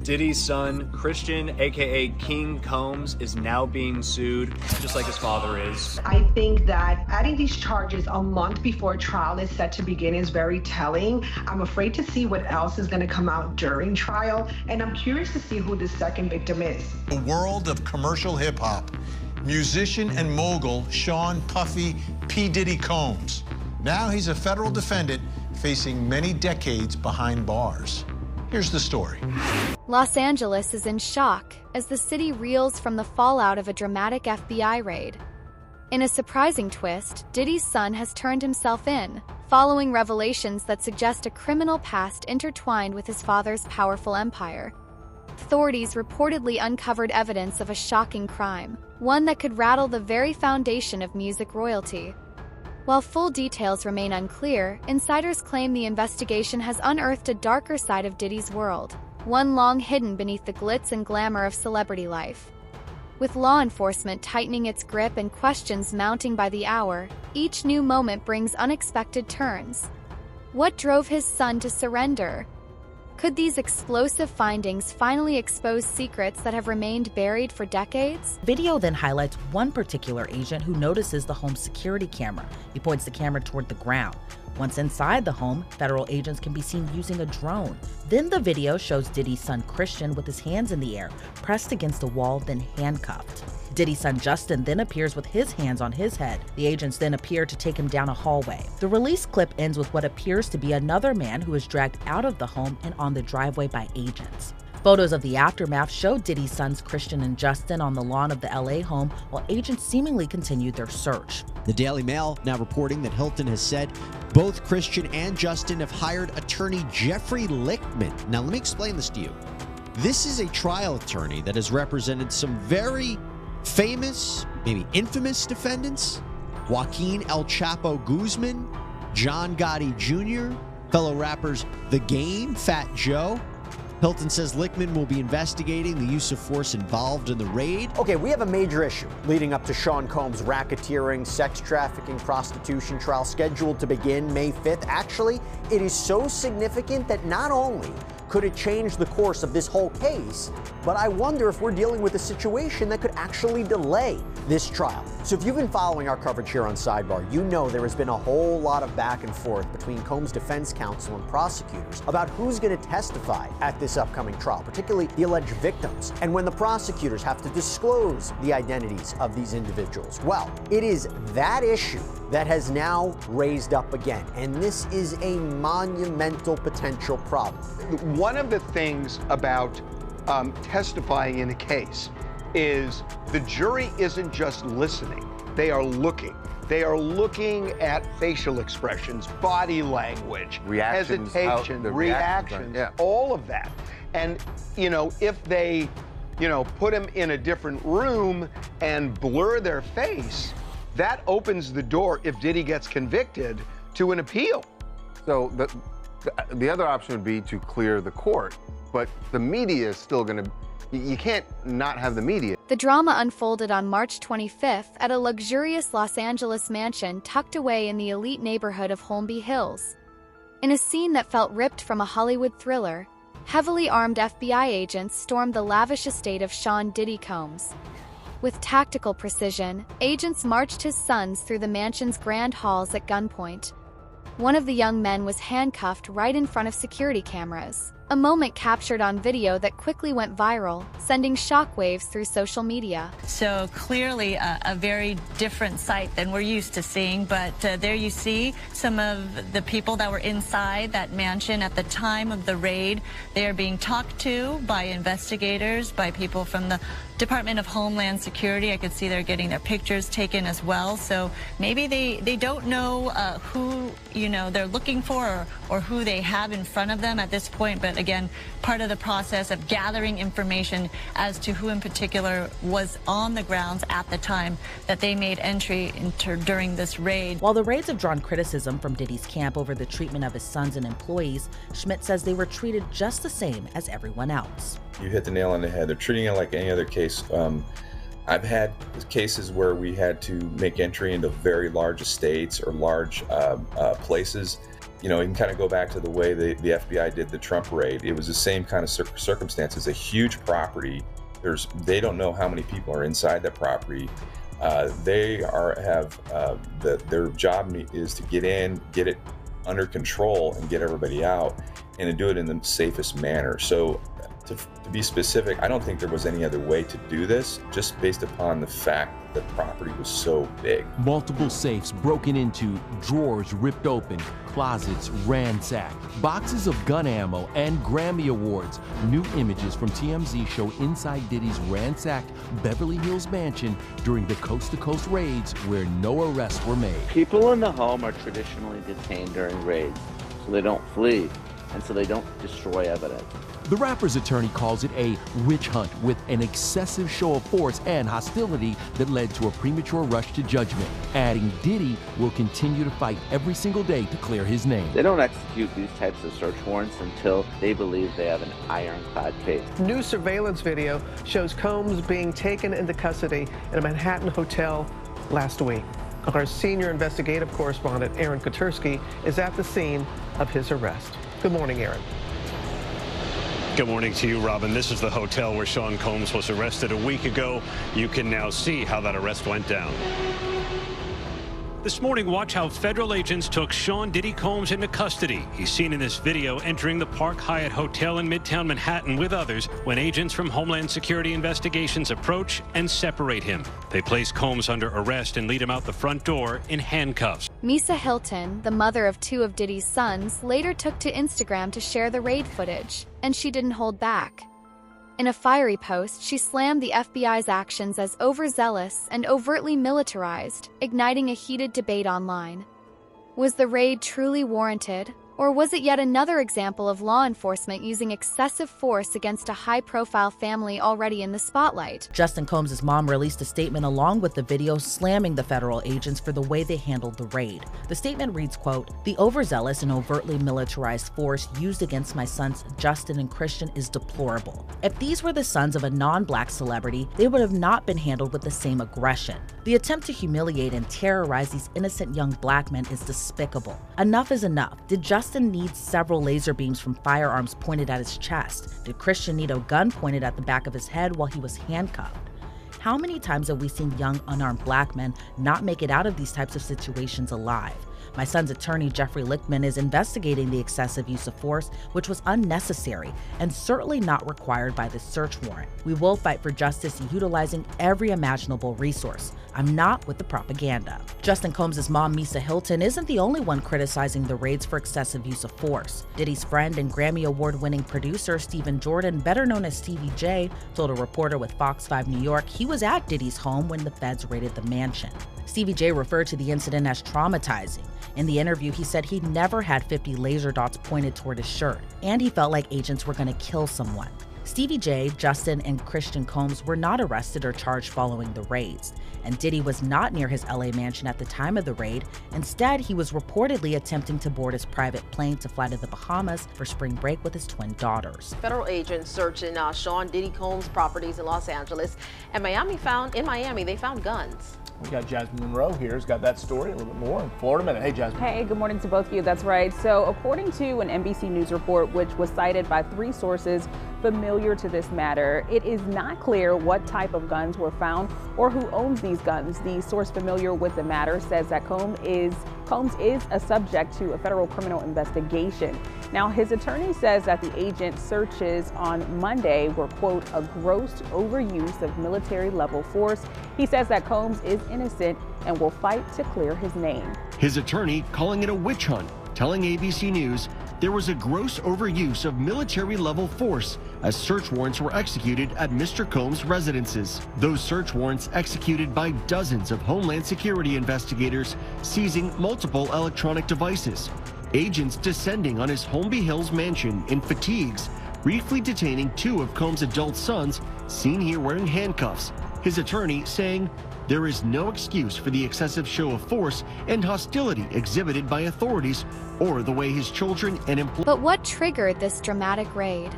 Diddy's son, Christian, aka King Combs, is now being sued, just like his father is. I think that adding these charges a month before trial is set to begin is very telling. I'm afraid to see what else is going to come out during trial, and I'm curious to see who the second victim is. The world of commercial hip-hop. Musician and mogul Sean Puffy P. Diddy Combs. Now he's a federal defendant facing many decades behind bars. Here's the story. Los Angeles is in shock as the city reels from the fallout of a dramatic FBI raid. In a surprising twist, Diddy's son has turned himself in, following revelations that suggest a criminal past intertwined with his father's powerful empire. Authorities reportedly uncovered evidence of a shocking crime, one that could rattle the very foundation of music royalty. While full details remain unclear, insiders claim the investigation has unearthed a darker side of Diddy's world, one long hidden beneath the glitz and glamour of celebrity life. With law enforcement tightening its grip and questions mounting by the hour, each new moment brings unexpected turns. What drove his son to surrender? Could these explosive findings finally expose secrets that have remained buried for decades? Video then highlights one particular agent who notices the home's security camera. He points the camera toward the ground. Once inside the home, federal agents can be seen using a drone. Then the video shows Diddy's son Christian with his hands in the air, pressed against the wall, then handcuffed. Diddy's son Justin then appears with his hands on his head. The agents then appear to take him down a hallway. The release clip ends with what appears to be another man who is dragged out of the home and on the driveway by agents. Photos of the aftermath show Diddy's sons Christian and Justin on the lawn of the LA home while agents seemingly continued their search. The Daily Mail now reporting that Hilton has said both Christian and Justin have hired attorney Jeffrey Lichtman. Now, let me explain this to you. This is a trial attorney that has represented some very famous, maybe infamous defendants: Joaquin El Chapo Guzman, John Gotti Jr., fellow rappers The Game, Fat Joe. Hilton says Lichtman will be investigating the use of force involved in the raid. Okay, we have a major issue leading up to Sean Combs' racketeering, sex trafficking, prostitution trial scheduled to begin May 5th. Actually, it is so significant that not only could it change the course of this whole case, but I wonder if we're dealing with a situation that could actually delay this trial. So if you've been following our coverage here on Sidebar, you know there has been a whole lot of back and forth between Combs' defense counsel and prosecutors about who's going to testify at this upcoming trial, particularly the alleged victims, and when the prosecutors have to disclose the identities of these individuals. Well, it is that issue that has now raised up again, and this is a monumental potential problem. One of the things about testifying in a case is the jury isn't just listening, they are looking. They are looking at facial expressions, body language, reactions, hesitation, reactions, all of that. And, you know, if they, put them in a different room and blur their face, that opens the door, if Diddy gets convicted, to an appeal. So the other option would be to clear the court, but the media is still going to, you can't not have the media. The drama unfolded on March 25th at a luxurious Los Angeles mansion tucked away in the elite neighborhood of Holmby Hills. In a scene that felt ripped from a Hollywood thriller, heavily armed FBI agents stormed the lavish estate of Sean Diddy Combs. With tactical precision, agents marched his sons through the mansion's grand halls at gunpoint. One of the young men was handcuffed right in front of security cameras, a moment captured on video that quickly went viral, sending shockwaves through social media. So clearly a very different sight than we're used to seeing, but there you see some of the people that were inside that mansion at the time of the raid. They are being talked to by investigators, by people from the Department of Homeland Security. I could see they're getting their pictures taken as well. So maybe they don't know who they're looking for or who they have in front of them at this point. But again, part of the process of gathering information as to who in particular was on the grounds at the time that they made entry during this raid. While the raids have drawn criticism from Diddy's camp over the treatment of his sons and employees, Schmidt says they were treated just the same as everyone else. You hit the nail on the head. They're treating it like any other case. I've had cases where we had to make entry into very large estates or large places, you can kind of go back to the way the FBI did the Trump raid. It was the same kind of circumstances, a huge property. They don't know how many people are inside that property. Their job is to get in, get it under control, and get everybody out, and to do it in the safest manner. So to be specific, I don't think there was any other way to do this, just based upon the fact that the property was so big. Multiple safes broken into, drawers ripped open, closets ransacked, boxes of gun ammo and Grammy Awards. New images from TMZ show inside Diddy's ransacked Beverly Hills mansion during the coast-to-coast raids where no arrests were made. People in the home are traditionally detained during raids, so they don't flee, and so they don't destroy evidence. The rapper's attorney calls it a witch hunt with an excessive show of force and hostility that led to a premature rush to judgment, adding Diddy will continue to fight every single day to clear his name. They don't execute these types of search warrants until they believe they have an ironclad case. New surveillance video shows Combs being taken into custody in a Manhattan hotel last week. Our senior investigative correspondent, Aaron Kotursky, is at the scene of his arrest. Good morning, Aaron. Good morning to you, Robin. This is the hotel where Sean Combs was arrested a week ago. You can now see how that arrest went down. This morning, watch how federal agents took Sean Diddy Combs into custody. He's seen in this video entering the Park Hyatt Hotel in Midtown Manhattan with others when agents from Homeland Security Investigations approach and separate him. They place Combs under arrest and lead him out the front door in handcuffs. Misa Hilton, the mother of two of Diddy's sons, later took to Instagram to share the raid footage, and she didn't hold back. In a fiery post, she slammed the FBI's actions as overzealous and overtly militarized, igniting a heated debate online. Was the raid truly warranted, or was it yet another example of law enforcement using excessive force against a high-profile family already in the spotlight? Justin Combs' mom released a statement along with the video slamming the federal agents for the way they handled the raid. The statement reads, quote, "The overzealous and overtly militarized force used against my sons Justin and Christian is deplorable. If these were the sons of a non-black celebrity, they would have not been handled with the same aggression. The attempt to humiliate and terrorize these innocent young black men is despicable. Enough is enough. Did Justin need several laser beams from firearms pointed at his chest? Did Christian need a gun pointed at the back of his head while he was handcuffed? How many times have we seen young unarmed black men not make it out of these types of situations alive? My son's attorney, Jeffrey Lichtman, is investigating the excessive use of force, which was unnecessary and certainly not required by the search warrant. We will fight for justice utilizing every imaginable resource. I'm not with the propaganda." Justin Combs' mom, Misa Hilton, isn't the only one criticizing the raids for excessive use of force. Diddy's friend and Grammy Award-winning producer Stephen Jordan, better known as Stevie J, told a reporter with Fox 5 New York he was at Diddy's home when the feds raided the mansion. Stevie J referred to the incident as traumatizing. In the interview, he said he'd never had 50 laser dots pointed toward his shirt, and he felt like agents were going to kill someone. Stevie J, Justin, and Christian Combs were not arrested or charged following the raids, and Diddy was not near his LA mansion at the time of the raid. Instead, he was reportedly attempting to board his private plane to fly to the Bahamas for spring break with his twin daughters. Federal agents searching Sean Diddy Combs' properties in Los Angeles and Miami they found guns. We got Jasmine Monroe here, who's got that story, a little bit more in Florida Minute. Hey, Jasmine. Hey, good morning to both of you. That's right. So according to an NBC News report, which was cited by 3 sources familiar to this matter, it is not clear what type of guns were found or who owns these guns. The source familiar with the matter says that Combs is a subject to a federal criminal investigation. Now, his attorney says that the agent searches on Monday were, quote, a gross overuse of military-level force. He says that Combs is innocent and will fight to clear his name. His attorney calling it a witch hunt, telling ABC News there was a gross overuse of military-level force as search warrants were executed at Mr. Combs' residences. Those search warrants executed by dozens of Homeland Security investigators, seizing multiple electronic devices. Agents descending on his Holmby Hills mansion in fatigues, briefly detaining 2 of Combs' adult sons, seen here wearing handcuffs. His attorney saying there is no excuse for the excessive show of force and hostility exhibited by authorities or the way his children and employees. But what triggered this dramatic raid?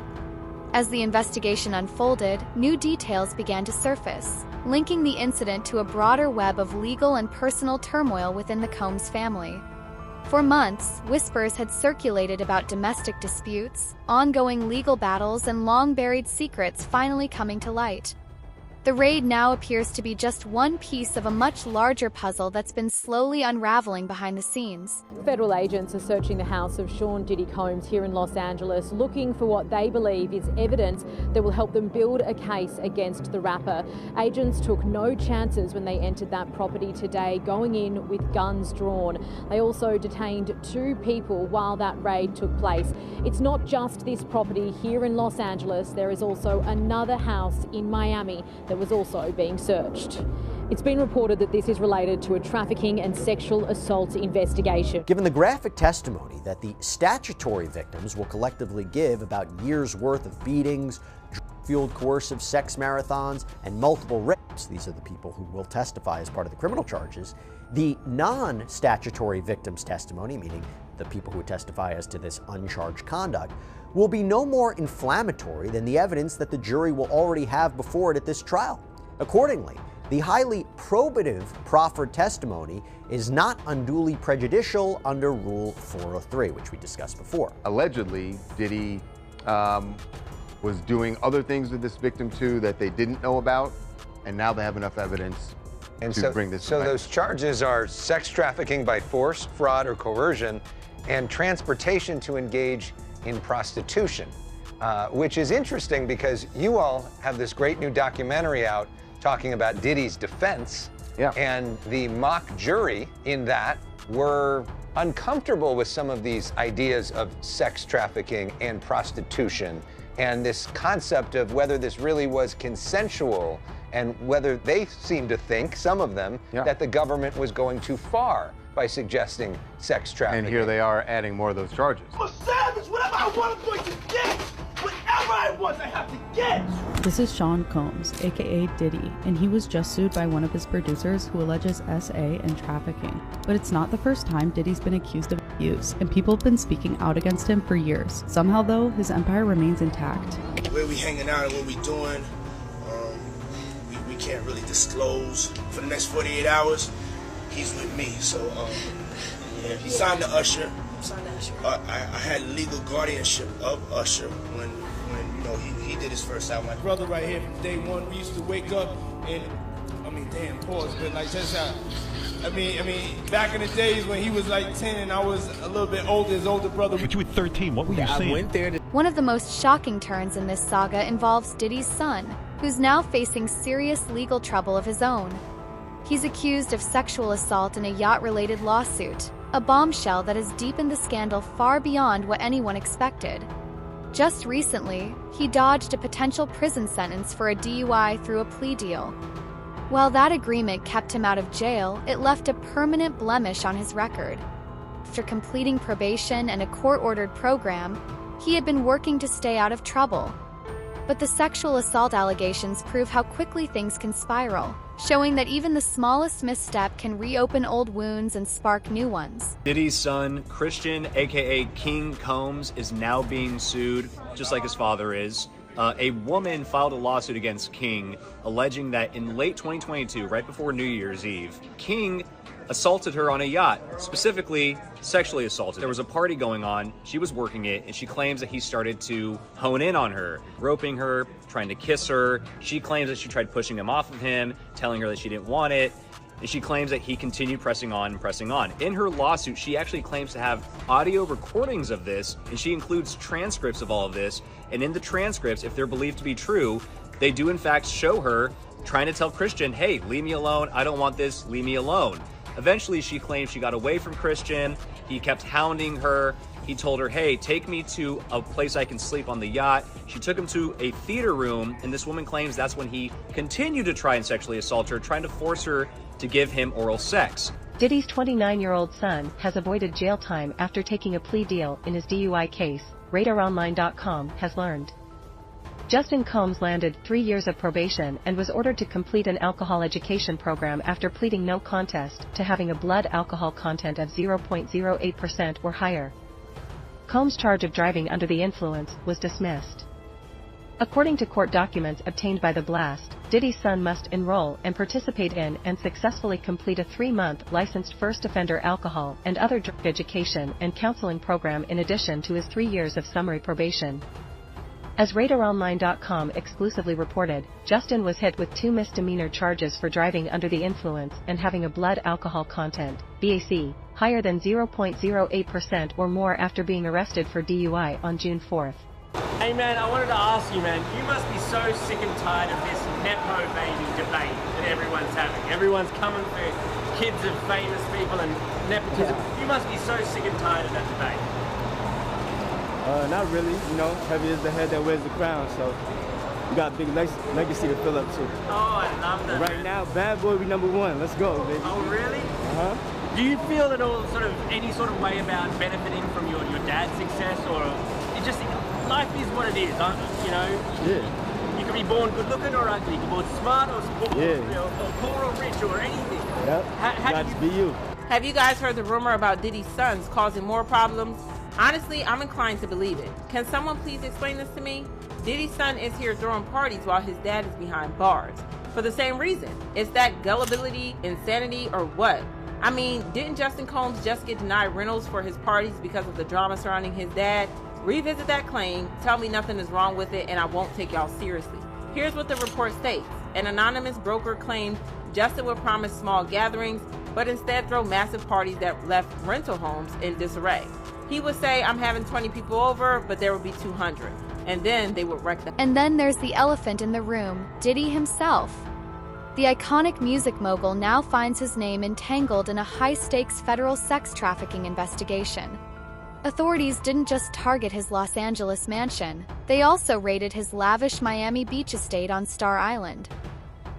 As the investigation unfolded, new details began to surface, linking the incident to a broader web of legal and personal turmoil within the Combs family. For months, whispers had circulated about domestic disputes, ongoing legal battles, and long-buried secrets finally coming to light. The raid now appears to be just one piece of a much larger puzzle that's been slowly unraveling behind the scenes. Federal agents are searching the house of Sean Diddy Combs here in Los Angeles, looking for what they believe is evidence that will help them build a case against the rapper. Agents took no chances when they entered that property today, going in with guns drawn. They also detained 2 people while that raid took place. It's not just this property here in Los Angeles. There is also another house in Miami that was also being searched. It's been reported that this is related to a trafficking and sexual assault investigation. Given the graphic testimony that the statutory victims will collectively give about years' worth of beatings, fueled coercive sex marathons, and multiple rapes, these are the people who will testify as part of the criminal charges, the non-statutory victims' testimony, meaning the people who testify as to this uncharged conduct, will be no more inflammatory than the evidence that the jury will already have before it at this trial. Accordingly, the highly probative proffered testimony is not unduly prejudicial under Rule 403, which we discussed before. Allegedly, Diddy was doing other things with this victim too that they didn't know about, and now they have enough evidence to bring this. So those charges are sex trafficking by force, fraud, or coercion, and transportation to engage in prostitution, which is interesting because you all have this great new documentary out talking about Diddy's defense, and the mock jury in that were uncomfortable with some of these ideas of sex trafficking and prostitution, and this concept of whether this really was consensual, and whether they seemed to think, some of them, that the government was going too far by suggesting sex trafficking. And here they are adding more of those charges. I'm a savage. Whatever I want, I'm going to get. Whatever I want, I have to get. This is Sean Combs, aka Diddy, and he was just sued by one of his producers who alleges SA and trafficking. But it's not the first time Diddy's been accused of abuse, and people have been speaking out against him for years. Somehow, though, his empire remains intact. Where we hanging out and what we doing, we can't really disclose. For the next 48 hours, he's with me, so yeah, he signed the Usher. I had legal guardianship of Usher when you know he did his first album. My brother right here from day one, we used to wake up and damn pause, but like just how back in the days when he was like 10 and I was a little bit older, his older brother. But you were 13. What were you saying? I went there. One of the most shocking turns in this saga involves Diddy's son, who's now facing serious legal trouble of his own. He's accused of sexual assault in a yacht-related lawsuit, a bombshell that has deepened the scandal far beyond what anyone expected. Just recently, he dodged a potential prison sentence for a DUI through a plea deal. While that agreement kept him out of jail, it left a permanent blemish on his record. After completing probation and a court-ordered program, he had been working to stay out of trouble. But the sexual assault allegations prove how quickly things can spiral, showing that even the smallest misstep can reopen old wounds and spark new ones. Diddy's son, Christian, aka King Combs, is now being sued, just like his father is. A woman filed a lawsuit against King, alleging that in late 2022, right before New Year's Eve, King assaulted her on a yacht, specifically sexually assaulted. There was a party going on, she was working it, and she claims that he started to hone in on her, groping her, trying to kiss her. She claims that she tried pushing him off of him, telling her that she didn't want it, and she claims that he continued pressing on and pressing on. In her lawsuit, she actually claims to have audio recordings of this, and she includes transcripts of all of this, and in the transcripts, if they're believed to be true, they do in fact show her trying to tell Christian, hey, leave me alone, I don't want this, leave me alone. Eventually, she claims she got away from Christian. He kept hounding her. He told her, hey, take me to a place I can sleep on the yacht. She took him to a theater room, and this woman claims that's when he continued to try and sexually assault her, trying to force her to give him oral sex. Diddy's 29-year-old son has avoided jail time after taking a plea deal in his DUI case, RadarOnline.com has learned. Justin Combs landed 3 years of probation and was ordered to complete an alcohol education program after pleading no contest to having a blood alcohol content of 0.08% or higher. Combs' charge of driving under the influence was dismissed. According to court documents obtained by The Blast, Diddy's son must enroll and participate in and successfully complete a 3-month licensed first offender alcohol and other drug education and counseling program in addition to his 3 years of summary probation. As RadarOnline.com exclusively reported, Justin was hit with 2 misdemeanor charges for driving under the influence and having a blood alcohol content, BAC, higher than 0.08% or more after being arrested for DUI on June 4th. Hey man, I wanted to ask you, man, you must be so sick and tired of this Nepo baby debate that everyone's having. Everyone's coming for kids of famous people and nepotism. You must be so sick and tired of that debate. Not really, you know, heavy is the head that wears the crown, so we got a big legacy to fill up too. Oh, I love that. Right now, bad boy, we #1. Let's go, baby. Oh, really? Uh-huh. Do you feel at all any sort of way about benefiting from your dad's success, or it just, life is what it is, you know? Yeah. You can be born good looking or ugly, you can be born smart or poor or rich or anything. Yep, how just be you. Have you guys heard the rumor about Diddy's sons causing more problems? Honestly, I'm inclined to believe it. Can someone please explain this to me? Diddy's son is here throwing parties while his dad is behind bars. For the same reason. Is that gullibility, insanity, or what? I mean, didn't Justin Combs just get denied rentals for his parties because of the drama surrounding his dad? Revisit that claim, tell me nothing is wrong with it, and I won't take y'all seriously. Here's what the report states. An anonymous broker claimed Justin would promise small gatherings, but instead throw massive parties that left rental homes in disarray. He would say, I'm having 20 people over, but there would be 200. And then they would wreck the... And then there's the elephant in the room, Diddy himself. The iconic music mogul now finds his name entangled in a high-stakes federal sex trafficking investigation. Authorities didn't just target his Los Angeles mansion, they also raided his lavish Miami Beach estate on Star Island.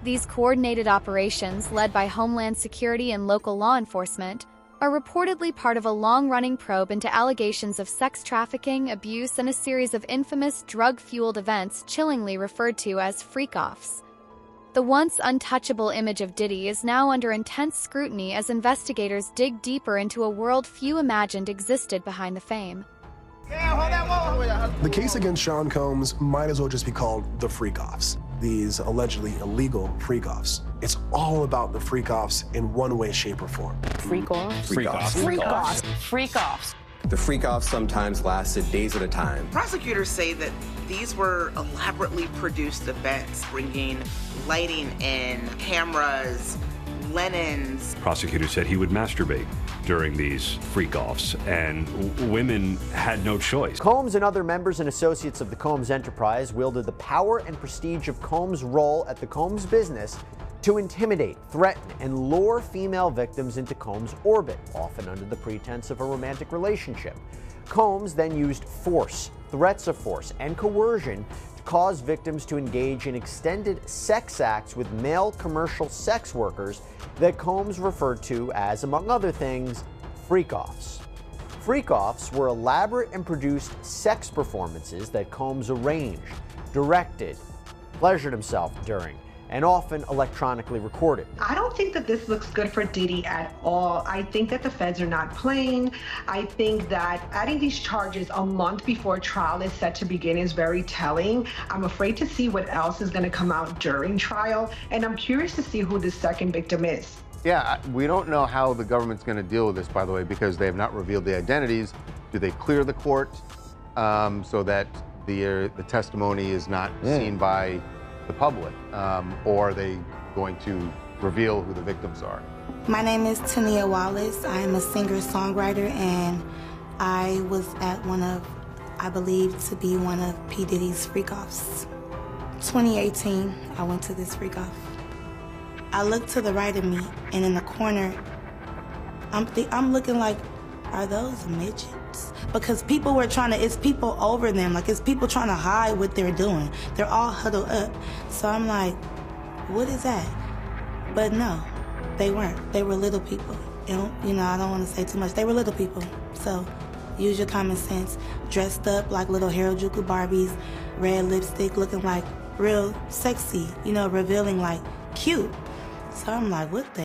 These coordinated operations, led by Homeland Security and local law enforcement, are reportedly part of a long-running probe into allegations of sex trafficking, abuse, and a series of infamous drug-fueled events chillingly referred to as freak-offs. The once untouchable image of Diddy is now under intense scrutiny as investigators dig deeper into a world few imagined existed behind the fame. The case against Sean Combs might as well just be called the freak-offs. These allegedly illegal freak-offs. It's all about the freak-offs in one way, shape, or form. Freak-offs? Freak-offs. Freak-offs. Freak-offs. The freak-offs sometimes lasted days at a time. Prosecutors say that these were elaborately produced events, bringing lighting in, cameras, linens. Prosecutors said he would masturbate during these freak-offs, and women had no choice. Combs and other members and associates of the Combs enterprise wielded the power and prestige of Combs' role at the Combs business to intimidate, threaten, and lure female victims into Combs' orbit, often under the pretense of a romantic relationship. Combs then used force, threats of force, and coercion to cause victims to engage in extended sex acts with male commercial sex workers that Combs referred to as, among other things, freak-offs. Freak-offs were elaborate and produced sex performances that Combs arranged, directed, pleasured himself during, and often electronically recorded. I don't think that this looks good for Diddy at all. I think that the feds are not playing. I think that adding these charges a month before trial is set to begin is very telling. I'm afraid to see what else is going to come out during trial, and I'm curious to see who the second victim is. Yeah, we don't know how the government's going to deal with this, by the way, because they have not revealed the identities. Do they clear the court so that the testimony is not seen by the public, or are they going to reveal who the victims are? My name is Tania Wallace. I am a singer-songwriter, and I was at I believe to be one of P. Diddy's freak-offs. 2018, I went to this freak-off. I looked to the right of me, and in the corner, I'm looking like, are those midgets? Because people were it's people over them, like it's people trying to hide what they're doing. They're all huddled up. So I'm like, what is that? But no, they weren't. They were little people. You know, I don't want to say too much. They were little people. So use your common sense. Dressed up like little Harajuku Barbies, red lipstick, looking like real sexy, you know, revealing like cute. So I'm like, what the